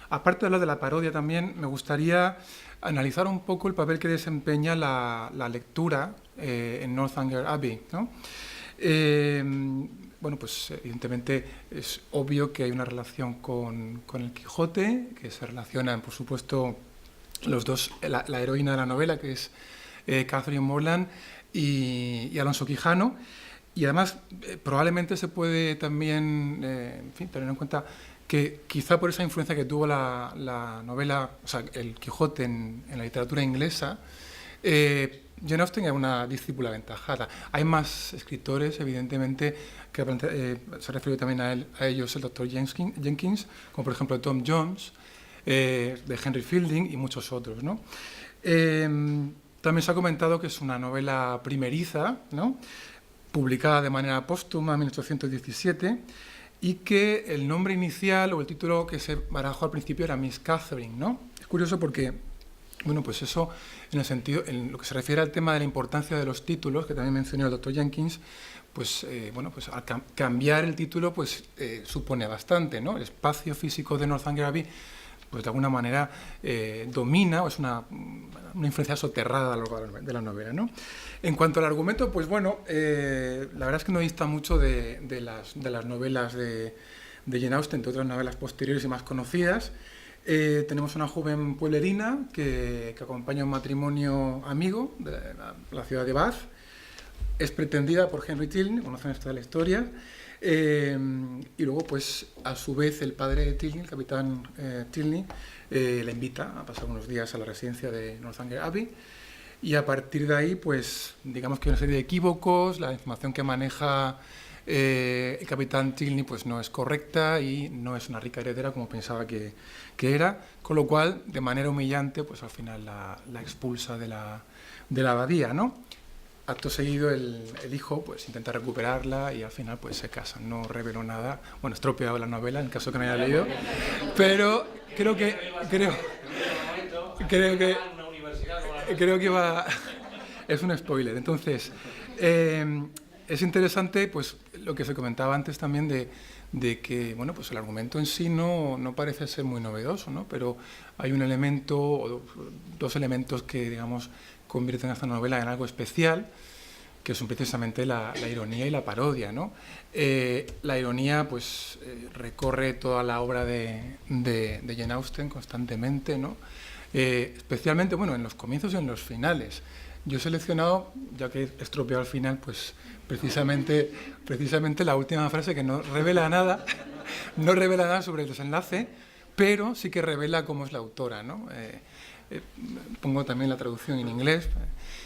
Aparte de hablar de la parodia también, me gustaría analizar un poco el papel que desempeña la lectura en Northanger Abbey, ¿no? Eh, bueno, pues evidentemente es obvio que hay una relación con el Quijote, que se relacionan, por supuesto, los dos, la heroína de la novela, que es Catherine Morland, y Alonso Quijano. Y además, probablemente se puede también, en fin, tener en cuenta que quizá por esa influencia que tuvo la novela, o sea, el Quijote en la literatura inglesa, Jane Austen era una discípula aventajada. Hay más escritores, evidentemente, que se refirió también a ellos el doctor Jenkins, como por ejemplo Tom Jones, de Henry Fielding y muchos otros, ¿no? También se ha comentado que es una novela primeriza, ¿no?, publicada de manera póstuma en 1817, y que el nombre inicial o el título que se barajó al principio era Miss Catherine, ¿no? Es curioso porque, bueno, pues eso, en lo que se refiere al tema de la importancia de los títulos, que también mencionó el doctor Jenkins, pues, bueno, pues al cambiar el título, pues supone bastante, ¿no? El espacio físico de Northanger Abbey, pues de alguna manera domina, o es una influencia soterrada a lo largo de la novela, ¿no? En cuanto al argumento, pues bueno, la verdad es que no dista mucho de las novelas de Jane Austen, entre otras novelas posteriores y más conocidas. Tenemos una joven pueblerina que acompaña a un matrimonio amigo de la ciudad de Bath. Es pretendida por Henry Tilney, conocen esta la historia. Y luego, pues, a su vez, el padre de Tilney, el capitán Tilney, le invita a pasar unos días a la residencia de Northanger Abbey. Y a partir de ahí, pues, digamos que hay una serie de equívocos, la información que maneja el capitán Tilney pues no es correcta y no es una rica heredera como pensaba que era, con lo cual, de manera humillante, pues al final la expulsa de la abadía, ¿no? Acto seguido, el hijo pues intenta recuperarla y al final pues se casan. No reveló nada, bueno, estropeado la novela en caso que no haya leído, pero creo que va, es un spoiler. Entonces, es interesante pues lo que se comentaba antes también de que, bueno, pues el argumento en sí no parece ser muy novedoso, ¿no? Pero hay un elemento o dos elementos que, digamos, convierten a esta novela en algo especial, que son precisamente la ironía y la parodia, ¿no? La ironía, pues, recorre toda la obra de Jane Austen constantemente, ¿no? Especialmente, bueno, en los comienzos y en los finales. Yo he seleccionado, ya que he estropeado al final, pues precisamente la última frase que no revela nada, no revela nada sobre el desenlace, pero sí que revela cómo es la autora, ¿no? Pongo también la traducción en inglés.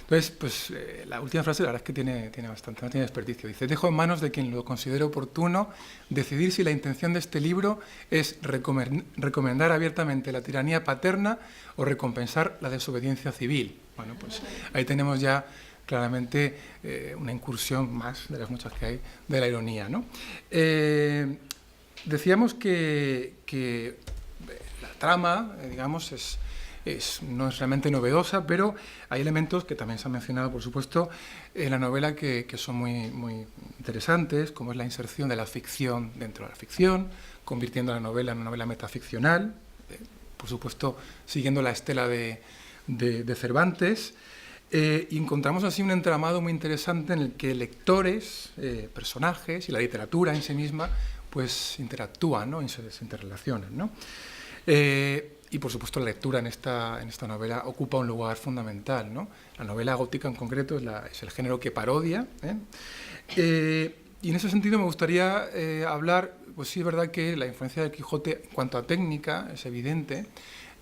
Entonces, pues la última frase la verdad es que tiene bastante, no tiene desperdicio. Dice: dejo en manos de quien lo considere oportuno decidir si la intención de este libro es recomendar abiertamente la tiranía paterna o recompensar la desobediencia civil. Bueno, pues ahí tenemos ya claramente una incursión más de las muchas que hay de la ironía, ¿no? Decíamos que la trama, digamos, no es realmente novedosa, pero hay elementos que también se han mencionado, por supuesto, en la novela que son muy, muy interesantes, como es la inserción de la ficción dentro de la ficción, convirtiendo la novela en una novela metaficcional, por supuesto, siguiendo la estela de Cervantes, y encontramos así un entramado muy interesante en el que lectores, personajes y la literatura en sí misma pues interactúan, ¿no? Y se interrelacionan, ¿no? Y por supuesto la lectura en esta novela ocupa un lugar fundamental, ¿no? La novela gótica en concreto es el género que parodia, y en ese sentido me gustaría hablar, pues sí es verdad que la influencia del Quijote en cuanto a técnica es evidente,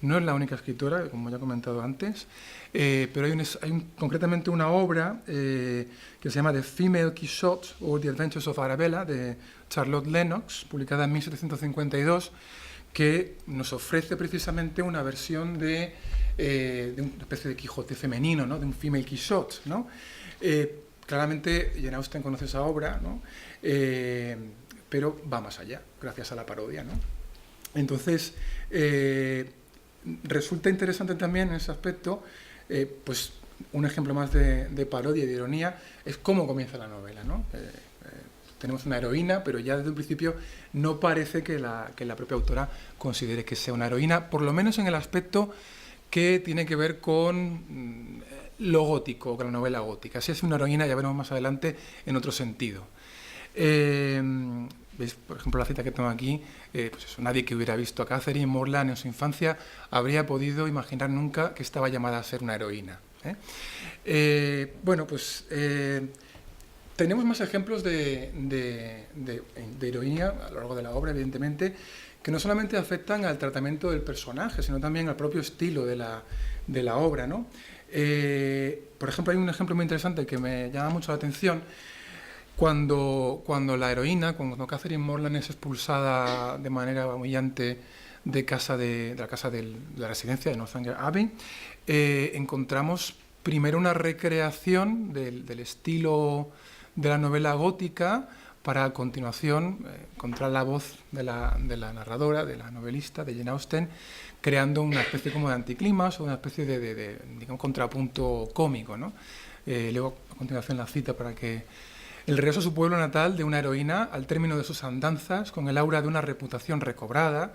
no es la única escritora, como ya he comentado antes, pero hay concretamente una obra que se llama The Female Quixote o The Adventures of Arabella, de Charlotte Lennox, publicada en 1752, que nos ofrece precisamente una versión de una especie de Quijote femenino, ¿no? De un Female Quixote, ¿no? Claramente Jane Austen conoce esa obra, ¿no? Pero va más allá, gracias a la parodia, ¿no? Entonces, resulta interesante también en ese aspecto, pues un ejemplo más de parodia y de ironía es cómo comienza la novela, ¿no? tenemos una heroína, pero ya desde el principio no parece que la propia autora considere que sea una heroína, por lo menos en el aspecto que tiene que ver con lo gótico, con la novela gótica. Si es una heroína, ya veremos más adelante, en otro sentido. ¿Veis? Por ejemplo, la cita que tengo aquí, pues eso, nadie que hubiera visto a Catherine Morland en su infancia habría podido imaginar nunca que estaba llamada a ser una heroína. Bueno, pues tenemos más ejemplos de heroína a lo largo de la obra, evidentemente, que no solamente afectan al tratamiento del personaje, sino también al propio estilo de la obra, ¿no? Por ejemplo, hay un ejemplo muy interesante que me llama mucho la atención. Cuando la heroína, cuando Catherine Morland es expulsada de manera humillante de la residencia de Northanger Abbey, encontramos primero una recreación del estilo de la novela gótica, para a continuación encontrar la voz de la narradora, de la novelista, de Jane Austen, creando una especie como de anticlimax o una especie de digamos, contrapunto cómico, ¿no? Luego, a continuación, la cita para que el regreso a su pueblo natal de una heroína al término de sus andanzas, con el aura de una reputación recobrada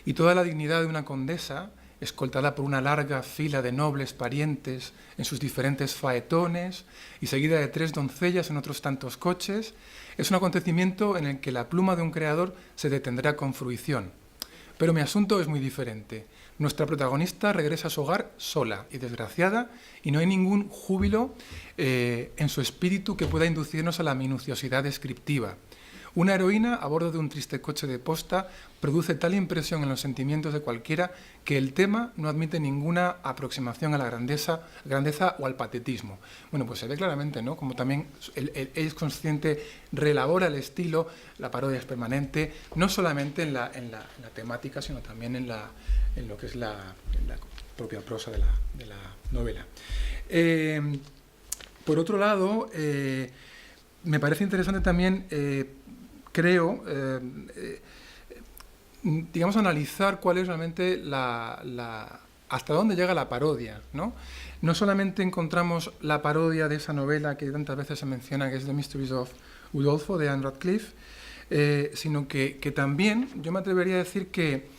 y toda la dignidad de una condesa, escoltada por una larga fila de nobles parientes en sus diferentes faetones y seguida de 3 doncellas en otros tantos coches, es un acontecimiento en el que la pluma de un creador se detendrá con fruición. Pero mi asunto es muy diferente. Nuestra protagonista regresa a su hogar sola y desgraciada, y no hay ningún júbilo en su espíritu que pueda inducirnos a la minuciosidad descriptiva. Una heroína a bordo de un triste coche de posta produce tal impresión en los sentimientos de cualquiera que el tema no admite ninguna aproximación a la grandeza o al patetismo. Bueno, pues se ve claramente, ¿no? Como también él es consciente, reelabora el estilo, la parodia es permanente, no solamente en la temática, sino también en lo que es la propia prosa de la novela. Por otro lado, me parece interesante también, creo, digamos, analizar cuál es realmente hasta dónde llega la parodia, ¿no? No solamente encontramos la parodia de esa novela que tantas veces se menciona, que es The Mysteries of Udolpho, de Anne Radcliffe, sino que también yo me atrevería a decir que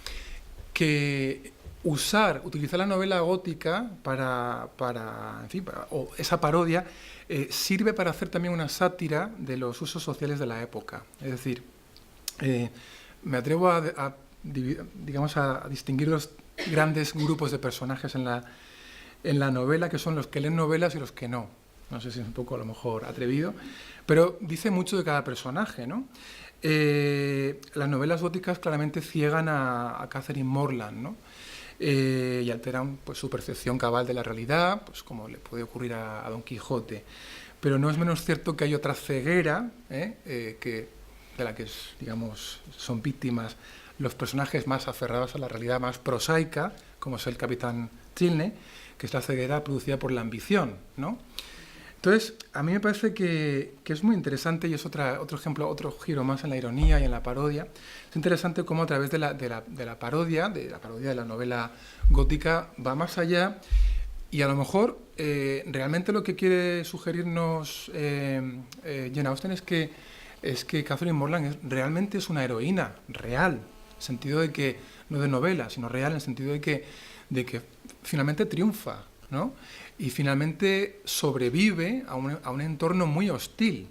utilizar la novela gótica o esa parodia, sirve para hacer también una sátira de los usos sociales de la época. Es decir, me atrevo a distinguir los grandes grupos de personajes en la novela, que son los que leen novelas y los que no. No sé si es un poco a lo mejor atrevido, pero dice mucho de cada personaje, ¿no? Las novelas góticas claramente ciegan a Catherine Morland, ¿no? Y alteran, pues, su percepción cabal de la realidad, pues como le puede ocurrir a Don Quijote. Pero no es menos cierto que hay otra ceguera, de la que digamos, son víctimas los personajes más aferrados a la realidad más prosaica, como es el capitán Tilney, que es la ceguera producida por la ambición, ¿no? Entonces, a mí me parece que es muy interesante, y es otro ejemplo, otro giro más en la ironía y en la parodia. Es interesante cómo a través de la parodia de la novela gótica, va más allá, y a lo mejor realmente lo que quiere sugerirnos Jane Austen es que Catherine Morland realmente es una heroína real, en el sentido de que, no de novela, sino real, en el sentido de que finalmente triunfa, ¿no? Y finalmente sobrevive a un entorno muy hostil,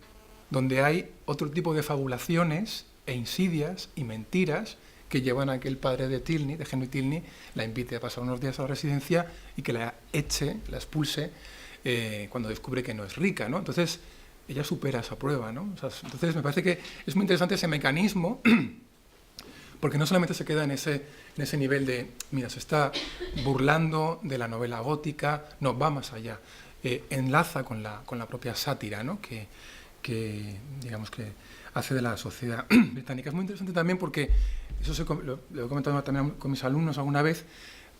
donde hay otro tipo de fabulaciones e insidias y mentiras que llevan a que el padre de Henry Tilney, la invite a pasar unos días a la residencia y que la expulse cuando descubre que no es rica, ¿no? Entonces, ella supera esa prueba, ¿no? O sea, entonces, me parece que es muy interesante ese mecanismo, porque no solamente se queda en ese nivel de, mira, se está burlando de la novela gótica, no, va más allá, enlaza con la propia sátira, ¿no? que digamos que hace de la sociedad británica. Es muy interesante también porque, eso lo he comentado también con mis alumnos alguna vez,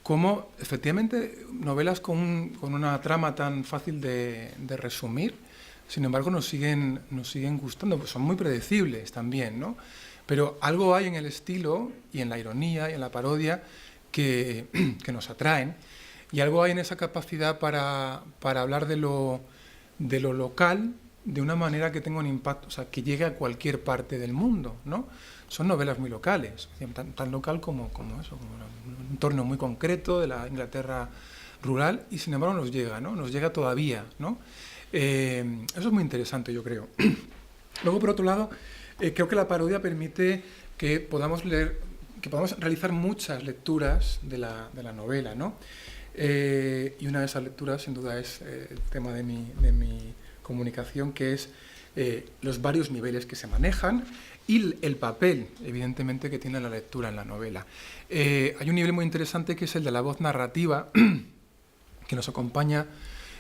cómo efectivamente novelas con una trama tan fácil de resumir, sin embargo nos siguen gustando, pues son muy predecibles también, ¿no? Pero algo hay en el estilo y en la ironía y en la parodia que nos atraen, y algo hay en esa capacidad para hablar de lo local de una manera que tenga un impacto, o sea, que llegue a cualquier parte del mundo, ¿no? Son novelas muy locales, tan local como eso, como un entorno muy concreto de la Inglaterra rural, y sin embargo nos llega, ¿no? Nos llega todavía, ¿no? Eso es muy interesante, yo creo. Luego, por otro lado, creo que la parodia permite que podamos leer, que podamos realizar muchas lecturas de la novela, ¿no? Y una de esas lecturas, sin duda, es el tema de mi comunicación, que es los varios niveles que se manejan y el papel, evidentemente, que tiene la lectura en la novela. Hay un nivel muy interesante que es el de la voz narrativa, que nos acompaña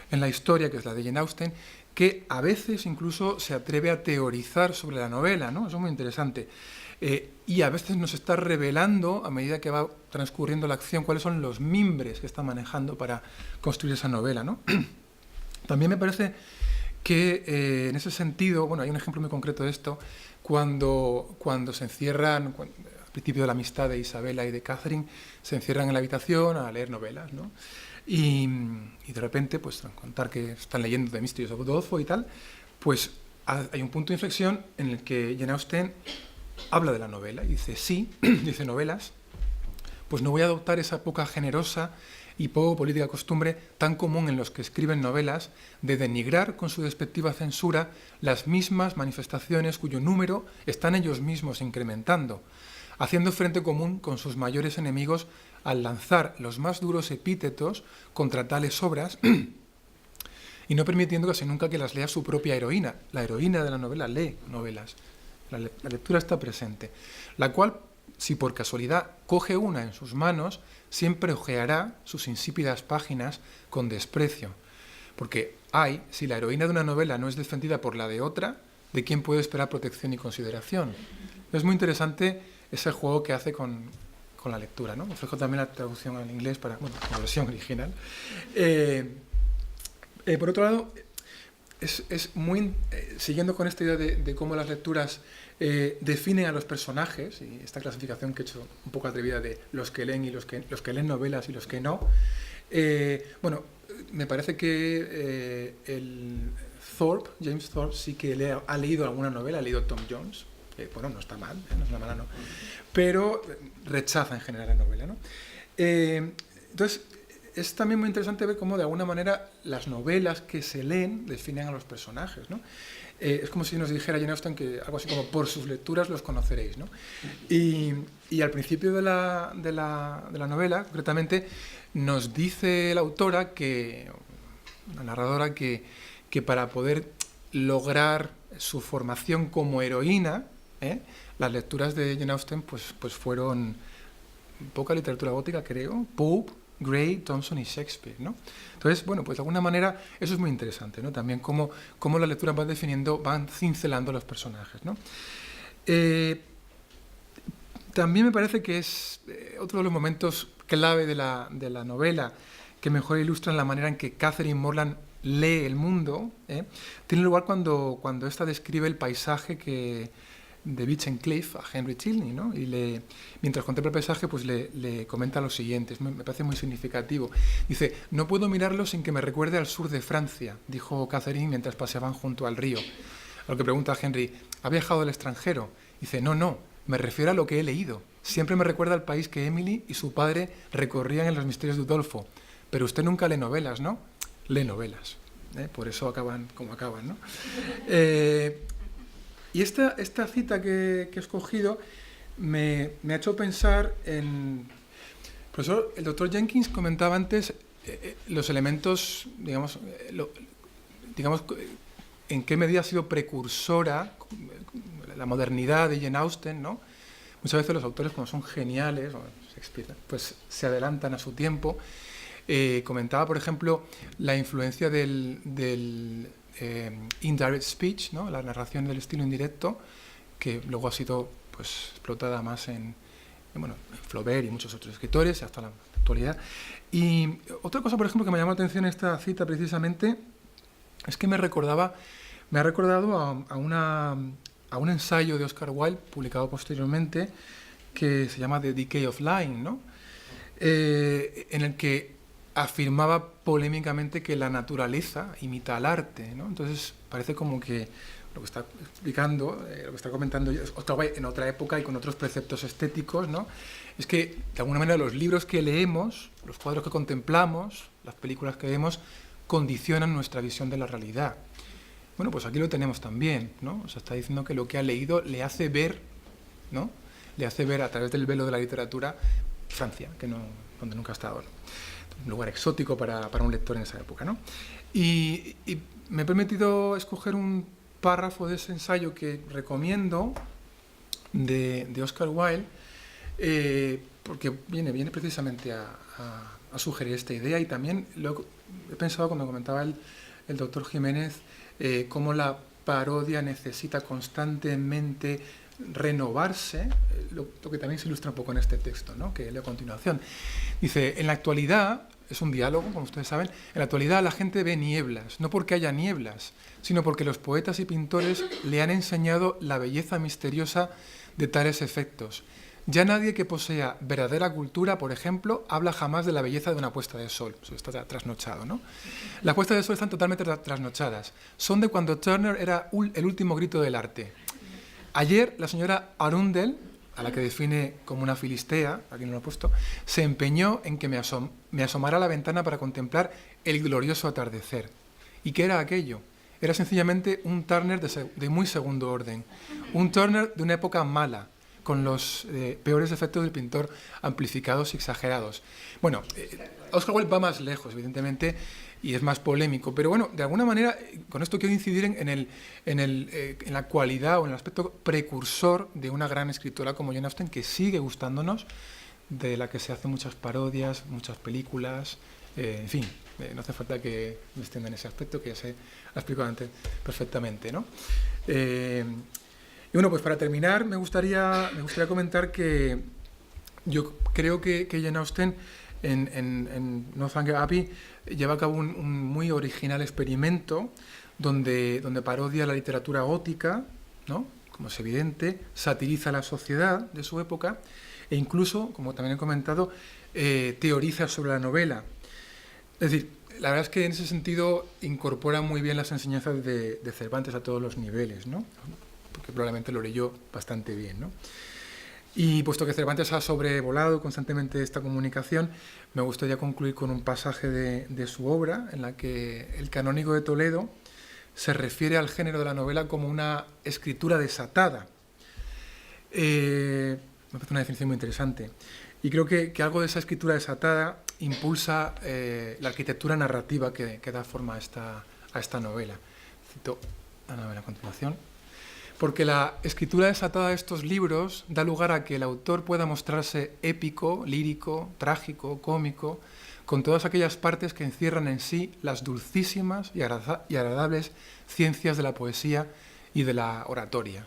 en la historia, que es la de Jane Austen, que a veces incluso se atreve a teorizar sobre la novela, ¿no? Eso es muy interesante. Y a veces nos está revelando, a medida que va transcurriendo la acción, cuáles son los mimbres que está manejando para construir esa novela, ¿no? También me parece que en ese sentido, bueno, hay un ejemplo muy concreto de esto, cuando se encierran, al principio de la amistad de Isabela y de Catherine, se encierran en la habitación a leer novelas, ¿no? Y de repente, pues, contar que están leyendo The Mysteries of Udolpho y tal, pues hay un punto de inflexión en el que Jane Austen habla de la novela y dice, sí, dice novelas, pues no voy a adoptar esa poca generosa y poco política costumbre tan común en los que escriben novelas de denigrar con su despectiva censura las mismas manifestaciones cuyo número están ellos mismos incrementando, haciendo frente común con sus mayores enemigos al lanzar los más duros epítetos contra tales obras y no permitiendo casi nunca que las lea su propia heroína. La heroína de la novela lee novelas. La lectura está presente, la cual, si por casualidad coge una en sus manos, siempre hojeará sus insípidas páginas con desprecio. Porque si la heroína de una novela no es defendida por la de otra, ¿de quién puede esperar protección y consideración? Es muy interesante ese juego que hace con la lectura, ¿no? Ofrezco también la traducción al inglés para, bueno, la versión original. Por otro lado, es muy, siguiendo con esta idea de cómo las lecturas definen a los personajes, y esta clasificación que he hecho un poco atrevida de los que leen y los que leen novelas y los que no, bueno, me parece que James Thorpe sí que ha leído alguna novela, ha leído Tom Jones, bueno, no está mal, no es una mala, no, pero rechaza en general la novela, ¿no? Entonces, es también muy interesante ver cómo de alguna manera las novelas que se leen definen a los personajes, ¿no? Es como si nos dijera Jane Austen que algo así como por sus lecturas los conoceréis, ¿no? Y al principio de la novela, concretamente, nos dice la autora, la narradora, que para poder lograr su formación como heroína, las lecturas de Jane Austen pues fueron poca literatura gótica, creo, Pope, Gray, Thompson y Shakespeare, ¿no? Entonces, bueno, pues de alguna manera eso es muy interesante, ¿no? También cómo las lecturas van cincelando los personajes, ¿no? También me parece que es otro de los momentos clave de la novela que mejor ilustran la manera en que Catherine Morland lee el mundo, tiene lugar cuando ésta describe el paisaje de Beechen Cliff a Henry Tilney, ¿no? Y mientras contempla el paisaje, pues le comenta lo siguiente, me parece muy significativo. Dice, no puedo mirarlo sin que me recuerde al sur de Francia, dijo Catherine mientras paseaban junto al río. A lo que pregunta Henry, ¿ha viajado al extranjero? Dice, no, me refiero a lo que he leído. Siempre me recuerda al país que Emily y su padre recorrían en los misterios de Udolpho. Pero usted nunca lee novelas, ¿no? Lee novelas. Por eso acaban como acaban, ¿no? Y esta cita que he escogido me ha hecho pensar en... Profesor, el doctor Jenkins comentaba antes los elementos, digamos, en qué medida ha sido precursora la modernidad de Jane Austen, ¿no? Muchas veces los autores, como son geniales, Shakespeare, pues se adelantan a su tiempo. Comentaba, por ejemplo, la influencia del indirect speech, ¿no? La narración del estilo indirecto, que luego ha sido pues explotada más en Flaubert y muchos otros escritores hasta la actualidad. Y otra cosa, por ejemplo, que me llamó la atención esta cita precisamente es que me ha recordado a un ensayo de Oscar Wilde publicado posteriormente que se llama The Decay of Lying, ¿no? En el que afirmaba polémicamente que la naturaleza imita al arte, ¿no? Entonces parece como que lo que está explicando, lo que está comentando en otra época y con otros preceptos estéticos, ¿no? Es que de alguna manera los libros que leemos, los cuadros que contemplamos, las películas que vemos, condicionan nuestra visión de la realidad. Bueno, pues aquí lo tenemos también, ¿no? O sea, está diciendo que lo que ha leído le hace ver, ¿no? Le hace ver a través del velo de la literatura Francia, que no, donde nunca ha estado, ¿no? Un lugar exótico para un lector en esa época, ¿no? Y me he permitido escoger un párrafo de ese ensayo que recomiendo de Oscar Wilde, porque viene precisamente a sugerir esta idea, y también he pensado cuando comentaba el doctor Jiménez cómo la parodia necesita constantemente renovarse, lo que también se ilustra un poco en este texto, ¿no?, que leo a continuación. Dice, en la actualidad, es un diálogo, como ustedes saben, en la actualidad la gente ve nieblas, no porque haya nieblas, sino porque los poetas y pintores le han enseñado la belleza misteriosa de tales efectos. Ya nadie que posea verdadera cultura, por ejemplo, habla jamás de la belleza de una puesta de sol. Eso está trasnochado, ¿no? Las puestas de sol están totalmente trasnochadas. Son de cuando Turner era el último grito del arte. Ayer la señora Arundel, a la que define como una filistea, aquí no lo he puesto, se empeñó en que me asomara a la ventana para contemplar el glorioso atardecer. ¿Y qué era aquello? Era sencillamente un Turner de muy segundo orden. Un Turner de una época mala, con los peores efectos del pintor amplificados y exagerados. Bueno, Oscar Wilde va más lejos, evidentemente, y es más polémico, pero bueno, de alguna manera, con esto quiero incidir en la cualidad o en el aspecto precursor de una gran escritora como Jane Austen, que sigue gustándonos, de la que se hacen muchas parodias, muchas películas, en fin, no hace falta que me extienda en ese aspecto, que ya se ha explicado antes perfectamente, ¿no? Y bueno, pues para terminar, me gustaría comentar que yo creo que Jane Austen en Northanger Abbey lleva a cabo un muy original experimento donde parodia la literatura gótica, ¿no?, como es evidente, satiriza la sociedad de su época e incluso, como también he comentado, teoriza sobre la novela. Es decir, la verdad es que en ese sentido incorpora muy bien las enseñanzas de Cervantes a todos los niveles, ¿no?, porque probablemente lo leyó bastante bien, ¿no? Y puesto que Cervantes ha sobrevolado constantemente esta comunicación, me gustaría concluir con un pasaje de su obra en la que el canónigo de Toledo se refiere al género de la novela como una escritura desatada. Me parece una definición muy interesante. Y creo que algo de esa escritura desatada impulsa la arquitectura narrativa que da forma a esta novela. Cito la novela a continuación. Porque la escritura desatada de estos libros da lugar a que el autor pueda mostrarse épico, lírico, trágico, cómico, con todas aquellas partes que encierran en sí las dulcísimas y agradables ciencias de la poesía y de la oratoria.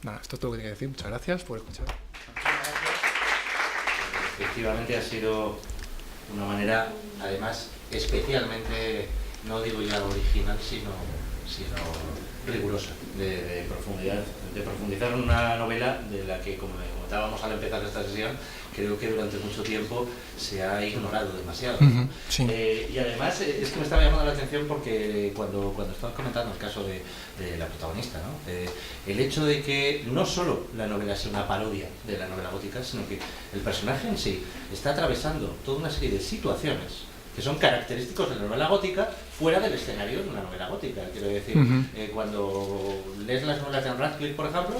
Nada, esto es todo lo que tengo que decir. Muchas gracias por escuchar. Efectivamente ha sido una manera, además, especialmente, no digo ya original, sino rigurosa, de profundizar en una novela de la que, como comentábamos al empezar esta sesión, creo que durante mucho tiempo se ha ignorado demasiado. Sí. Y además es que me estaba llamando la atención porque cuando estabas comentando el caso de la protagonista, ¿no?, el hecho de que no solo la novela sea una parodia de la novela gótica, sino que el personaje en sí está atravesando toda una serie de situaciones que son característicos de la novela gótica fuera del escenario de una novela gótica. Quiero decir, cuando lees las novelas de Anne Radcliffe, por ejemplo,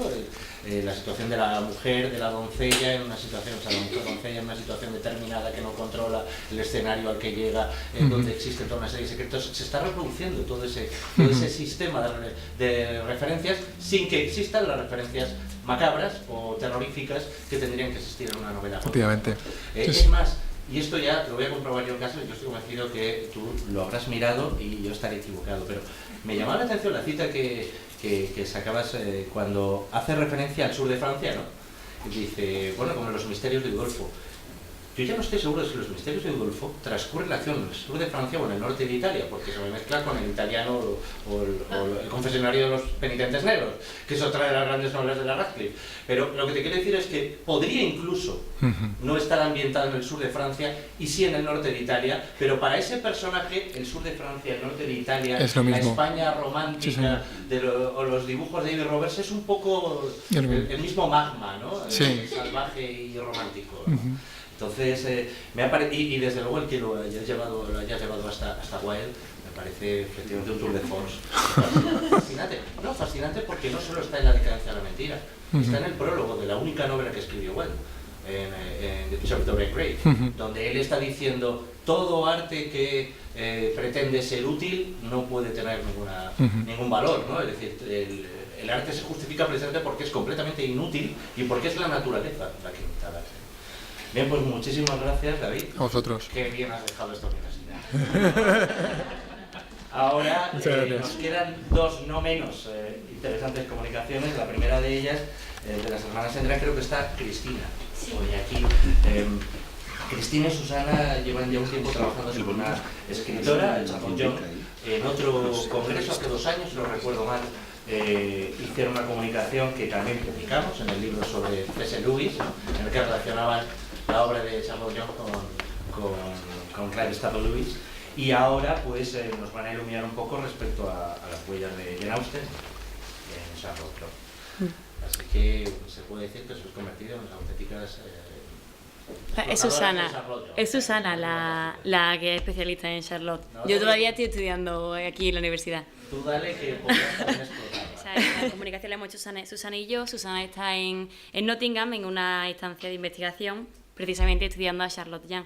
la situación de la mujer, de la doncella en una situación, o sea, la doncella en una situación determinada que no controla el escenario al que llega, donde existen toda una serie de secretos, se está reproduciendo todo ese sistema de referencias sin que existan las referencias macabras o terroríficas que tendrían que existir en una novela gótica. Efectivamente. Es más, y esto ya lo voy a comprobar yo en caso, yo estoy convencido que tú lo habrás mirado y yo estaré equivocado, pero me llamaba la atención la cita que sacabas cuando hace referencia al sur de Francia, ¿no? Y dice, bueno, como los misterios del Golfo. yo ya no estoy seguro de si los misterios de Udolfo transcurren la acción en el sur de Francia o en el norte de Italia, porque se me mezcla con el italiano o el confesionario de los penitentes negros, que es otra de las grandes novelas de la Radcliffe. Pero lo que te quiero decir es que podría incluso no estar ambientado en el sur de Francia y sí en el norte de Italia, pero para ese personaje, el sur de Francia, el norte de Italia, la España romántica o los dibujos de David Roberts es un poco el mismo magma, ¿no? Salvaje y romántico, ¿no? Entonces, y desde luego el que lo hayas llevado hasta Wilde, me parece efectivamente un tour de force fascinante. No, fascinante porque no solo está en La decadencia de la mentira, está en el prólogo de la única novela que escribió Wilde, en The Bishop of the Red Grave, donde él está diciendo todo arte que pretende ser útil no puede tener ningún valor, ¿no? Es decir, el arte se justifica precisamente porque es completamente inútil y porque es la naturaleza la que imita el arte. Bien, pues muchísimas gracias, David. A vosotros. Qué bien has dejado esta universidad. Ahora nos quedan dos no menos interesantes comunicaciones. La primera de ellas, de las hermanas Sendra, creo que está Cristina. Hoy aquí. Cristina y Susana llevan ya un tiempo trabajando con una escritora, Charlotte Young. En otro congreso, hace 2 años, si no recuerdo mal, hicieron una comunicación que también publicamos en el libro sobre C.S. Lewis, ¿no? En el que relacionaban la obra de Charlotte Young con Clive Staples Lewis, y ahora pues nos van a iluminar un poco respecto a las huellas de Jane Austen en Charlotte Young. Así que se puede decir que se han convertido en las auténticas Es Susana la que es especialista en Charlotte. Yo todavía estoy estudiando aquí en la universidad. Tú dale que podrías también explotar. La comunicación la hemos hecho Susana y yo. Susana está en Nottingham en una instancia de investigación, precisamente estudiando a Charlotte Young.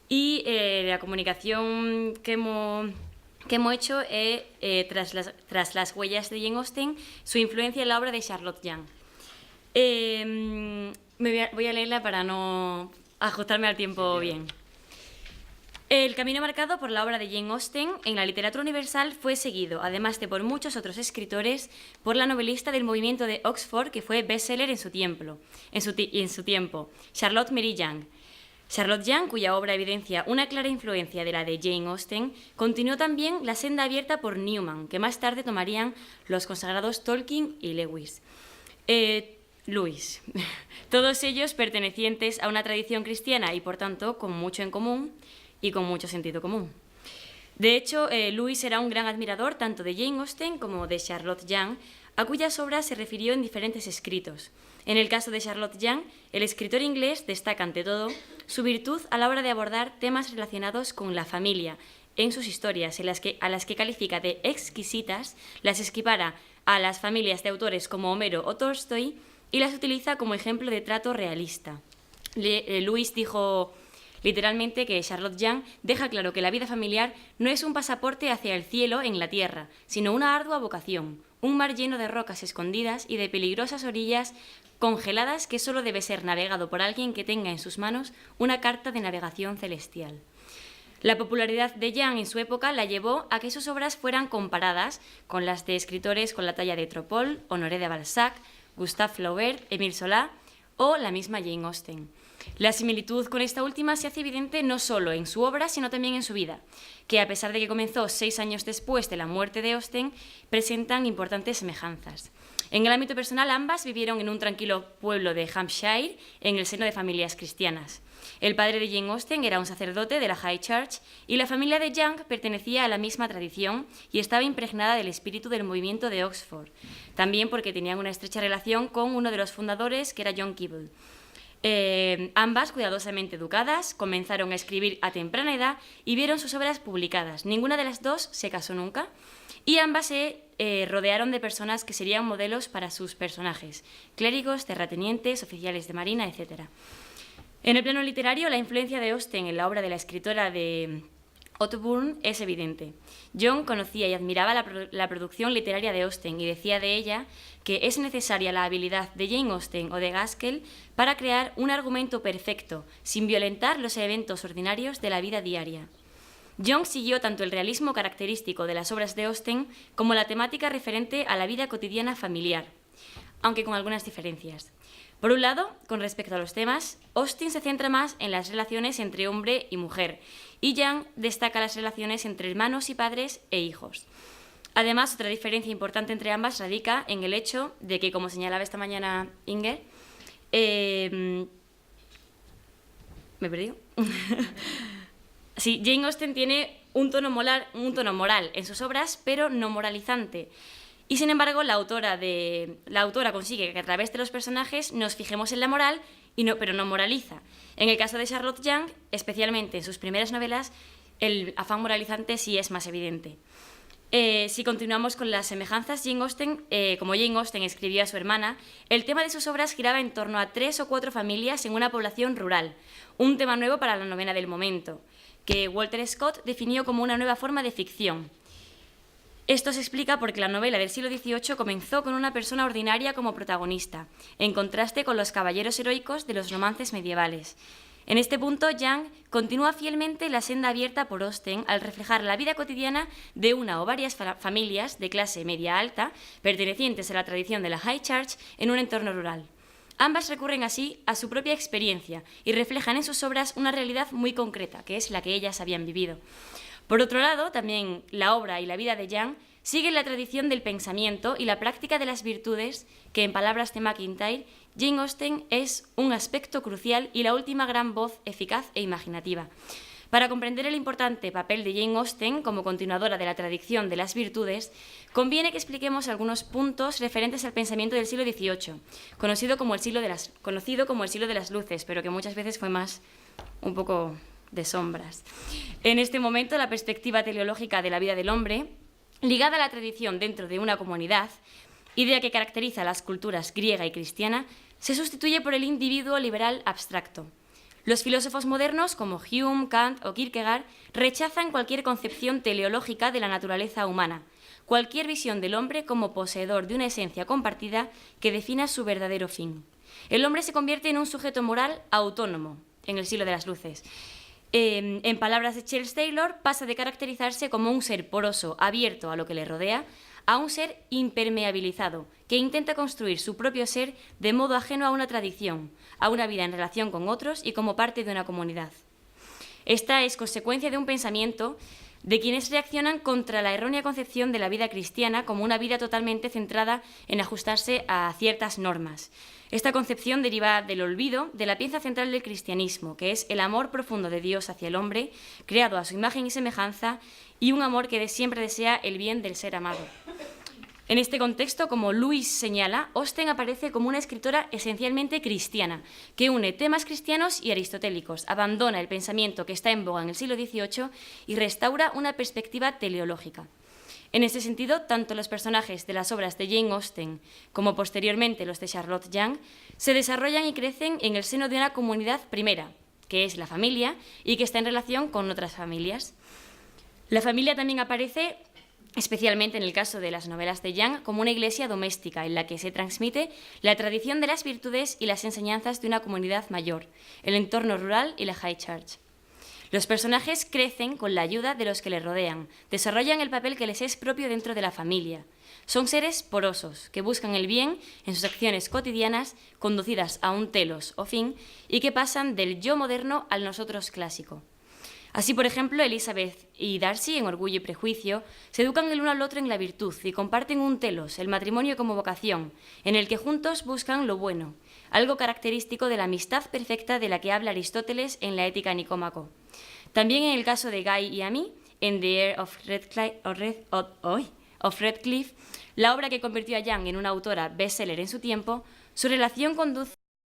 Y la comunicación que hemos hecho es tras las huellas de Jane Austen, su influencia en la obra de Charlotte Young. Voy a leerla para no ajustarme al tiempo bien. El camino marcado por la obra de Jane Austen en la literatura universal fue seguido, además de por muchos otros escritores, por la novelista del movimiento de Oxford que fue bestseller en su tiempo, Charlotte Mary Young. Charlotte Young, cuya obra evidencia una clara influencia de la de Jane Austen, continuó también la senda abierta por Newman, que más tarde tomarían los consagrados Tolkien y Lewis. Todos ellos pertenecientes a una tradición cristiana y, por tanto, con mucho en común y con mucho sentido común. De hecho, Lewis era un gran admirador tanto de Jane Austen como de Charlotte Young, a cuyas obras se refirió en diferentes escritos. En el caso de Charlotte Young, el escritor inglés destaca ante todo su virtud a la hora de abordar temas relacionados con la familia en sus historias, a las que califica de exquisitas, las equipara a las familias de autores como Homero o Tolstoy y las utiliza como ejemplo de trato realista. Lewis dijo literalmente que Charlotte Young deja claro que la vida familiar no es un pasaporte hacia el cielo en la tierra, sino una ardua vocación, un mar lleno de rocas escondidas y de peligrosas orillas congeladas que solo debe ser navegado por alguien que tenga en sus manos una carta de navegación celestial. La popularidad de Young en su época la llevó a que sus obras fueran comparadas con las de escritores con la talla de Tropol, Honoré de Balzac, Gustave Flaubert, Émile Zola o la misma Jane Austen. La similitud con esta última se hace evidente no solo en su obra, sino también en su vida, que a pesar de que comenzó 6 años después de la muerte de Austen, presentan importantes semejanzas. En el ámbito personal, ambas vivieron en un tranquilo pueblo de Hampshire, en el seno de familias cristianas. El padre de Jane Austen era un sacerdote de la High Church y la familia de Young pertenecía a la misma tradición y estaba impregnada del espíritu del movimiento de Oxford, también porque tenían una estrecha relación con uno de los fundadores, que era John Keble. Ambas, cuidadosamente educadas, comenzaron a escribir a temprana edad y vieron sus obras publicadas. Ninguna de las dos se casó nunca y ambas se rodearon de personas que serían modelos para sus personajes, clérigos, terratenientes, oficiales de marina, etc. En el plano literario, la influencia de Austen en la obra de la escritora de Otterburn es evidente. John conocía y admiraba la producción literaria de Austen y decía de ella que es necesaria la habilidad de Jane Austen o de Gaskell para crear un argumento perfecto, sin violentar los eventos ordinarios de la vida diaria. John siguió tanto el realismo característico de las obras de Austen como la temática referente a la vida cotidiana familiar, aunque con algunas diferencias. Por un lado, con respecto a los temas, Austen se centra más en las relaciones entre hombre y mujer, y Young destaca las relaciones entre hermanos y padres e hijos. Además, otra diferencia importante entre ambas radica en el hecho de que, como señalaba esta mañana Inger, ¿me he perdido? Sí, Jane Austen tiene un tono moral en sus obras, pero no moralizante. Y sin embargo, la autora consigue que a través de los personajes nos fijemos en la moral, pero no moraliza. En el caso de Charlotte Young, especialmente en sus primeras novelas, el afán moralizante sí es más evidente. Si continuamos con las semejanzas, como Jane Austen escribió a su hermana, el tema de sus obras giraba en torno a 3 o 4 familias en una población rural, un tema nuevo para la novela del momento, que Walter Scott definió como una nueva forma de ficción. Esto se explica porque la novela del siglo XVIII comenzó con una persona ordinaria como protagonista, en contraste con los caballeros heroicos de los romances medievales. En este punto, Young continúa fielmente la senda abierta por Austen al reflejar la vida cotidiana de una o varias familias de clase media-alta, pertenecientes a la tradición de la High Church, en un entorno rural. Ambas recurren así a su propia experiencia y reflejan en sus obras una realidad muy concreta, que es la que ellas habían vivido. Por otro lado, también la obra y la vida de Young siguen la tradición del pensamiento y la práctica de las virtudes, que en palabras de MacIntyre, Jane Austen es un aspecto crucial y la última gran voz eficaz e imaginativa. Para comprender el importante papel de Jane Austen como continuadora de la tradición de las virtudes, conviene que expliquemos algunos puntos referentes al pensamiento del siglo XVIII, conocido como el siglo de las luces, pero que muchas veces fue más un poco de sombras. En este momento, la perspectiva teleológica de la vida del hombre, ligada a la tradición dentro de una comunidad, idea que caracteriza a las culturas griega y cristiana, se sustituye por el individuo liberal abstracto. Los filósofos modernos, como Hume, Kant o Kierkegaard, rechazan cualquier concepción teleológica de la naturaleza humana, cualquier visión del hombre como poseedor de una esencia compartida que defina su verdadero fin. El hombre se convierte en un sujeto moral autónomo en el siglo de las luces. En palabras de Charles Taylor, pasa de caracterizarse como un ser poroso, abierto a lo que le rodea, a un ser impermeabilizado, que intenta construir su propio ser de modo ajeno a una tradición, a una vida en relación con otros y como parte de una comunidad. Esta es consecuencia de un pensamiento de quienes reaccionan contra la errónea concepción de la vida cristiana como una vida totalmente centrada en ajustarse a ciertas normas. Esta concepción deriva del olvido de la pieza central del cristianismo, que es el amor profundo de Dios hacia el hombre, creado a su imagen y semejanza, y un amor que siempre desea el bien del ser amado. En este contexto, como Lewis señala, Austen aparece como una escritora esencialmente cristiana, que une temas cristianos y aristotélicos, abandona el pensamiento que está en boga en el siglo XVIII y restaura una perspectiva teleológica. En este sentido, tanto los personajes de las obras de Jane Austen como posteriormente los de Charlotte Young se desarrollan y crecen en el seno de una comunidad primera, que es la familia y que está en relación con otras familias. La familia también aparece, especialmente en el caso de las novelas de Young, como una iglesia doméstica en la que se transmite la tradición de las virtudes y las enseñanzas de una comunidad mayor, el entorno rural y la High Church. Los personajes crecen con la ayuda de los que les rodean, desarrollan el papel que les es propio dentro de la familia. Son seres porosos, que buscan el bien en sus acciones cotidianas, conducidas a un telos o fin, y que pasan del yo moderno al nosotros clásico. Así, por ejemplo, Elizabeth y Darcy, en Orgullo y Prejuicio, se educan el uno al otro en la virtud y comparten un telos, el matrimonio como vocación, en el que juntos buscan lo bueno, algo característico de la amistad perfecta de la que habla Aristóteles en la Ética Nicómaco. También en el caso de Guy y Amy, en The Heir of Redcliffe, la obra que convirtió a Young en una autora bestseller en su tiempo, su relación conduce